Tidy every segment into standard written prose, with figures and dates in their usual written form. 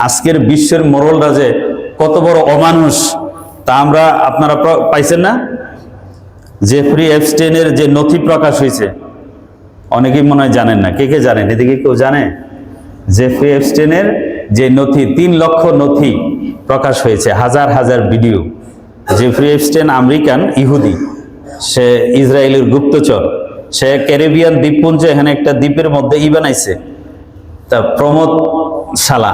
আজকের বিশ্বের মোড়লরা যে কত বড় অমানুষ তা আপনারা পাইছেন না? জেফরি এপস্টেইনের যে নথি প্রকাশ হয়েছে, অনেকেই মনে হয় জানেন না। কে কে জানেন? এদিকে কেউ জানে? জেফরি এপস্টেইনের যে নথি, 3 লক্ষ নথি প্রকাশ হয়েছে, হাজার হাজার ভিডিও। জেফরি এপস্টেইন আমেরিকান ইহুদি, সে ইসরায়েলের গুপ্তচর। সে ক্যারিবিয়ান দ্বীপপুঞ্জে এখানে একটা দ্বীপের মধ্যে বানাইছে তা প্রমোদশালা।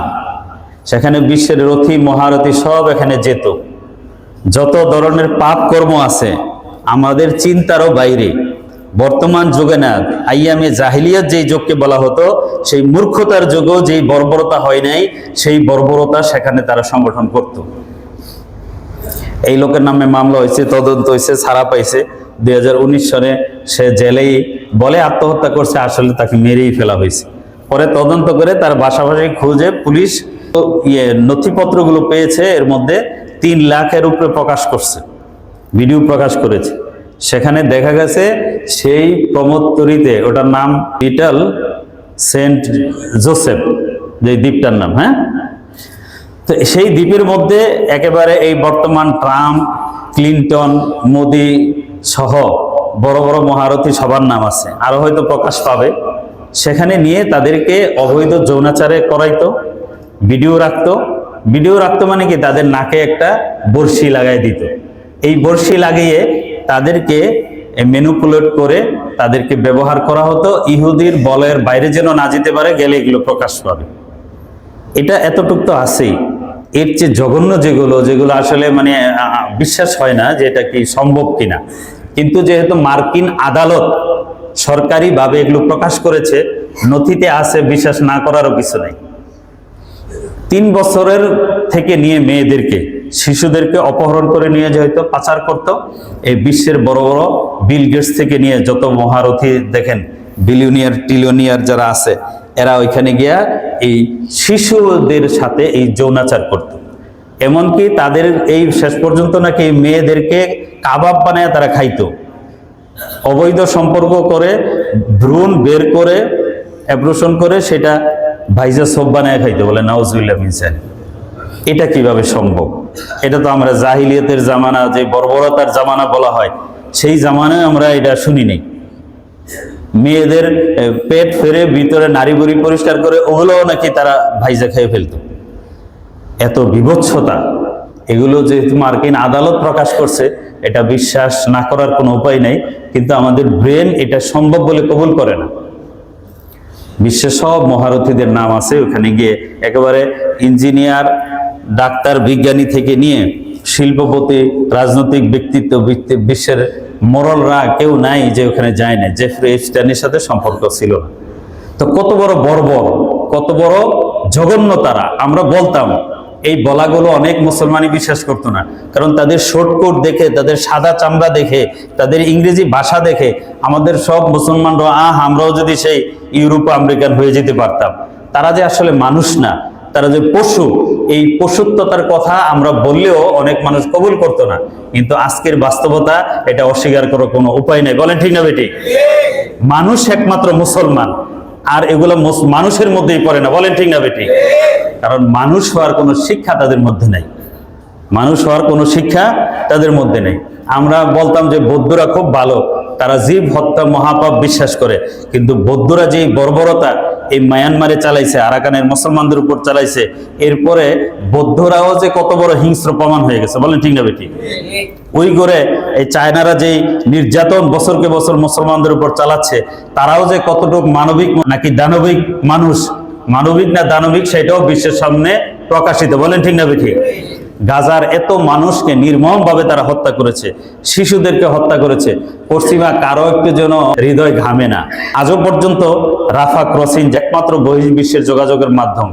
সেখানে বিশ্বের রথী মহারথী সব এখানে যেত। যত ধরনের পাপ কর্ম আছে আমাদের চিন্তারও বাইরে। বর্তমান যুগে না, আইয়ামে জাহিলিয়াত যেই যুগকে বলা হতো, সেই মূর্খতার যুগেও যেই বর্বরতা হয় নাই, সেই বর্বরতা সেখানে তারা সংগঠন করত। এই লোকের নামে মামলা হয়েছে, তদন্ত হয়েছে, ছাড়া পাইছে। 2019 সনে সে জেলেই বলে আত্মহত্যা করছে, আসলে তাকে মেরেই ফেলা হয়েছে। পরে তদন্ত করে তার বাসাবাসি খুঁজে পুলিশ নথিপত্রগুলো পেয়েছে, এর মধ্যে 3 লাখের উপরে প্রকাশ করছে, ভিডিও প্রকাশ করেছে। সেখানে দেখা গেছে সেই প্রমোদতরীতে, ওটার নাম লিটল সেন্ট জোসেফ, যে দ্বীপটার নাম, হ্যাঁ, তো সেই দ্বীপের মধ্যে একেবারে এই বর্তমান ট্রাম্প, ক্লিন্টন, মোদি সহ বড় বড় মহারথী সবার নাম আছে, আরো হয়তো প্রকাশ পাবে। সেখানে নিয়ে তাদেরকে অবৈধ যৌনাচারে করাইতো, ভিডিও রাখতো মানে কি, তাদের নাকে একটা বড়শি লাগাই দিত। এই বড়শি লাগিয়ে তাদেরকে ম্যানিপুলেট করে তাদেরকে ব্যবহার করা হতো, ইহুদির বলের বাইরে যেন না যেতে পারে, গেলে এগুলো প্রকাশ পাবে। এটা এতটুক তো আছেই। এর চেয়ে জঘন্য যেগুলো আসলে মানে বিশ্বাস হয় না যে এটা কি সম্ভব কিনা। কিন্তু যেহেতু মার্কিন আদালত সরকারিভাবে এগুলো প্রকাশ করেছে, নথিতে আছে, বিশ্বাস না করারও কিছু নাই। 3 বছরের থেকে নিয়ে মেয়েদেরকে, শিশুদেরকে অপহরণ করে নিয়ে হয়তো পাচার করত। এই বিশ্বের বড় বড় বিল গেটস থেকে নিয়ে যত মহারথী দেখেন, বিলিয়নিয়ার টিলিয়নিয়ার যারা আছে, এরা ওইখানে গিয়া এই শিশুদের সাথে এই যৌনাচার করত। এমনকি তাদের এই শেষ পর্যন্ত নাকি মেয়েদেরকে কাবাব বানায় তারা খাইতো। অবৈধ সম্পর্ক করে, ভ্রূণ বের করে, অ্যাব্রোশন করে সেটা ভাইজা সব বানায় খাইতো, বলে নাউজুবিল্লাহ মিন যালিক। এটা কিভাবে সম্ভব? এটা তো আমরা জাহিলিয়াতের জামানা, যে বর্বরতার জামানা বলা হয়, সেই জামানায় আমরা এটা শুনি নাই। মেয়েদের পেট ফেরে ভিতরে নারী বুড়ি পরিষ্কার করে ওগুলোও নাকি তারা ভাইজা খেয়ে ফেলতো। এত বিভৎসতা, এগুলো যেহেতু মার্কিন আদালত প্রকাশ করছে, এটা বিশ্বাস না করার কোনো উপায় নাই। কিন্তু আমাদের ব্রেন এটা সম্ভব বলে কবুল করে না। বিশ্বের সব মহারথীদের নাম আছে ওখানে গিয়ে, একেবারে ইঞ্জিনিয়ার, ডাক্তার, বিজ্ঞানী থেকে নিয়ে শিল্পপতি, রাজনৈতিক ব্যক্তিত্ব, বিশ্বের মোড়লরা কেউ নাই যে ওখানে যায় না। জেফরি এপস্টেইনের সাথে সম্পর্ক ছিল না। তো কত বড় বর্বর, কত বড় জঘন্য তারা। আমরা বলতাম, এই বলাগুলো অনেক মুসলমানই বিশ্বাস করতো না, কারণ তাদের শর্টকোট দেখে, তাদের সাদা চামড়া দেখে, তাদের ইংরেজি ভাষা দেখে আমাদের সব মুসলমানরা আমরাও যদি সেই ইউরোপ আমেরিকান হয়ে যেতে পারতাম। তারা যে আসলে মানুষ না, তারা যে পশু, এই পশুত্বতার কথা আমরা বললেও অনেক মানুষ কবুল করতো না। কিন্তু আজকের বাস্তবতা এটা অস্বীকার করার কোনো উপায় নেই। বলেন ঠিক না বেটি? মানুষ একমাত্র মুসলমান, আর এগুলো মানুষের মধ্যেই পড়ে না। বলেন ঠিক না বেটি? কারণ মানুষ হওয়ার কোনো শিক্ষা তাদের মধ্যে নাই, মানুষ হওয়ার কোনো শিক্ষা তাদের মধ্যে নেই। আমরা বলতাম যে বৌদ্ধরা খুব ভালো, তারা জীব হত্যা মহাপাপ বিশ্বাস করে। কিন্তু বৌদ্ধরা যেই বর্বরতা এই মায়ানমারে চালাইছে, আরাকানের মুসলমানদের উপর চালাইছে, এরপরে বৌদ্ধরাও যে কত বড় হিংস্র প্রমাণ হয়ে গেছে। বলেন ঠিক না বেটি? ওই করে এই চায়নারা যেই নির্যাতন বছরকে বছর মুসলমানদের উপর চালাচ্ছে, তারাও যে কতটুকু মানবিক নাকি দানবিক মানুষ, মানবিক না দানবিক, সেটাও বিশ্বের সামনে প্রকাশিত। বলেন ঠিক না বেটি? গাজার এত মানুষকে নির্মম ভাবে তারা হত্যা করেছে, শিশুদেরকে হত্যা করেছে। পশ্চিমা কারো একটু যেন হৃদয় ঘামে না। আজও পর্যন্ত রাফা ক্রসিং একমাত্র বহির্বিশ্বের যোগাযোগের মাধ্যম,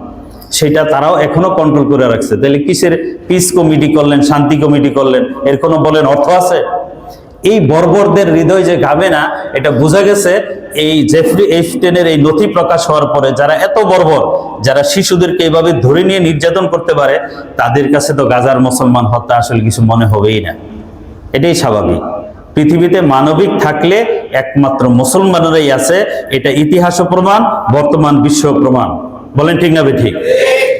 সেটা তারাও এখনো কন্ট্রোল করে রাখছে। তাহলে কিসের পিস কমিটি করলেন, শান্তি কমিটি করলেন, এর কোনো বলেন অর্থ আছে? এই বর্বরদের হৃদয় যে ঘামে না, এটা বোঝা গেছে এই জেফরি এপস্টেইনের এই নথি প্রকাশ হওয়ার পরে। যারা এত বর্বর, যারা শিশুদেরকে এইভাবে ধরে নিয়ে নির্যাতন করতে পারে, তাদের কাছে তো গাজার মুসলমান হত্যা আসলে কিছু মনে হবেই না। এটাই স্বাভাবিক। পৃথিবীতে মানবিক থাকলে একমাত্র মুসলমানেরাই আছে, এটা ইতিহাসও প্রমাণ, বর্তমান বিশ্ব প্রমাণ। বলেন ঠিক না ঠিক?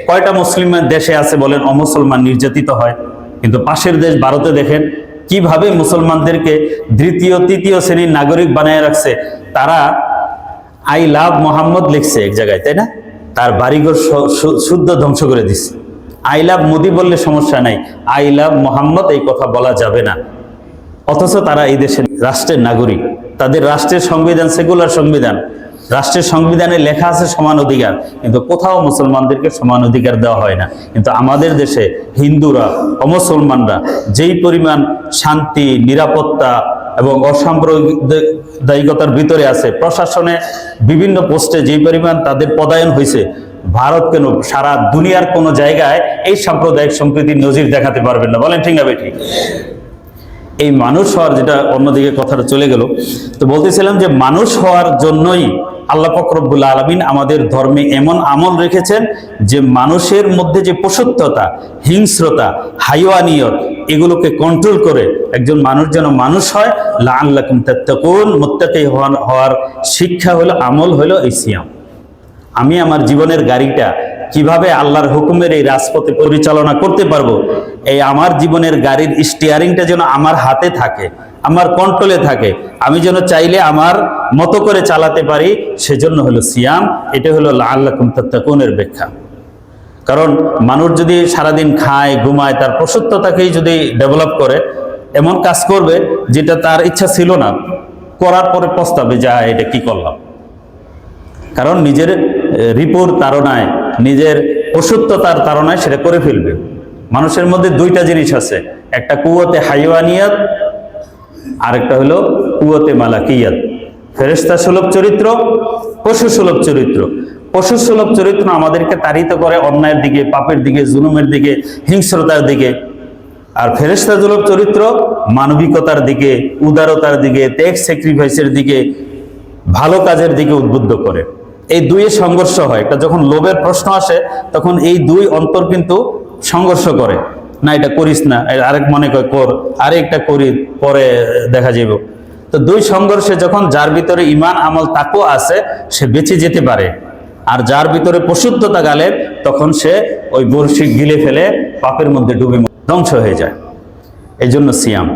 কয়টা মুসলিম দেশে আছে বলেন অমুসলমান নির্যাতিত হয়? কিন্তু পাশের দেশ ভারতে দেখেন কিভাবে মুসলমানদেরকে দ্বিতীয় তৃতীয় শ্রেণীর নাগরিক বানিয়ে রাখছে। তারা আই লাভ মোহাম্মদ লিখছে এক জায়গায়, তাই না? তার বাড়িঘর শুদ্ধ ধ্বংস করে দিচ্ছে। আই লাভ মোদি বললে সমস্যা নাই, আই লাভ মোহাম্মদ এই কথা বলা যাবে না। অথচ তারা এই দেশের রাষ্ট্রের নাগরিক, তাদের রাষ্ট্রের সংবিধান সেকুলার সংবিধান, রাষ্ট্রের সংবিধানে লেখা আছে সমান অধিকার, কিন্তু কোথাও মুসলমানদেরকে সমান অধিকার দেওয়া হয় না। কিন্তু আমাদের দেশে হিন্দুরা, অমুসলমানরা যেই পরিমাণ শান্তি, নিরাপত্তা এবং অসাম্প্রদায়িকতার ভিতরে আছে, প্রশাসনে বিভিন্ন পোস্টে যেই পরিমাণ তাদের পদায়ন হয়েছে, ভারত কেন সারা দুনিয়ার কোনো জায়গায় এই সাম্প্রদায়িক সম্প্রীতির নজির দেখাতে পারবেন না। বলেন ঠিক না বেঠিক? এই মানুষ হওয়ার, যেটা অন্যদিকে কথাটা চলে গেল, তো বলতেছিলাম যে মানুষ হওয়ার জন্যই আল্লাহ পাক রব্বুল আলামিন আমাদের ধর্মে এমন আমল রেখেছেন যে মানুষের মধ্যে যে পশুত্বতা, হিংস্রতা, হাইওয়ানিয়ত, এগুলোকে কন্ট্রোল করে একজন মানুষ যেন মানুষ হয়। লাআল্লাকুম তাত্তাকুন, মুত্তাকি হওয়ার শিক্ষা হলো, আমল হলো এই সিয়াম। আমি আমার জীবনের গাড়িটা কিভাবে আল্লাহর হুকুমের এই রাজপথে পরিচালনা করতে পারবো, এই আমার জীবনের গাড়ির স্টিয়ারিংটা যেন আমার হাতে থাকে, আমার কন্ট্রোলে থাকে, আমি যেন চাইলে আমার মতো করে চালাতে পারি, সেজন্য হলো সিয়াম। এটা হলো লাআল্লাকুম তাত্তাকুনের ব্যাখ্যা। কারণ মানুষ যদি সারাদিন খায় ঘুমায়, তার পশুত্বতাকেই যদি ডেভেলপ করে, এমন কাজ করবে যেটা তার ইচ্ছা ছিল না, করার পরে পস্তাবে, যা এটা কি করলাম। কারণ নিজের রিপুর তাড়নায়, নিজের পশুত্বতার তাড়নায় সেটা করে ফেলবে। মানুষের মধ্যে দুইটা জিনিস আছে, একটা কুওয়াতে হাইওয়ানিয়াত, আরেকটা হলো কুওয়াতে মালাকিয়াত। ফেরেশতা সুলভ চরিত্র, পশু সুলভ চরিত্র। পশু সুলভ চরিত্র আমাদেরকে তাড়িত করে অন্যায়ের দিকে, পাপের দিকে, জুলুমের দিকে, হিংস্রতার দিকে। আর ফেরেশতা সুলভ চরিত্র মানবিকতার দিকে, উদারতার দিকে, ত্যাগ স্যাক্রিফাইসের দিকে, ভালো কাজের দিকে উদ্বুদ্ধ করে। এই দুইয়ের সংঘর্ষ হয়। একটা যখন লোভের প্রশ্ন আসে, তখন এই দুই অন্তর কিন্তু সংঘর্ষ করে, না এটা করিস না, আরেক মনে কর, আরেকটা করি, পরে দেখা যাবে। তো দুই সংঘর্ষে যখন যার ভিতরে ঈমান আমল তাকওয়া আছে, সে বেঁচে যেতে পারে। আর যার ভিতরে পশুত্বতা গালে, তখন সে ওই বড়শি গিলে ফেলে পাপের মধ্যে ডুবে ধ্বংস হয়ে যায়। এই জন্য সিয়াম।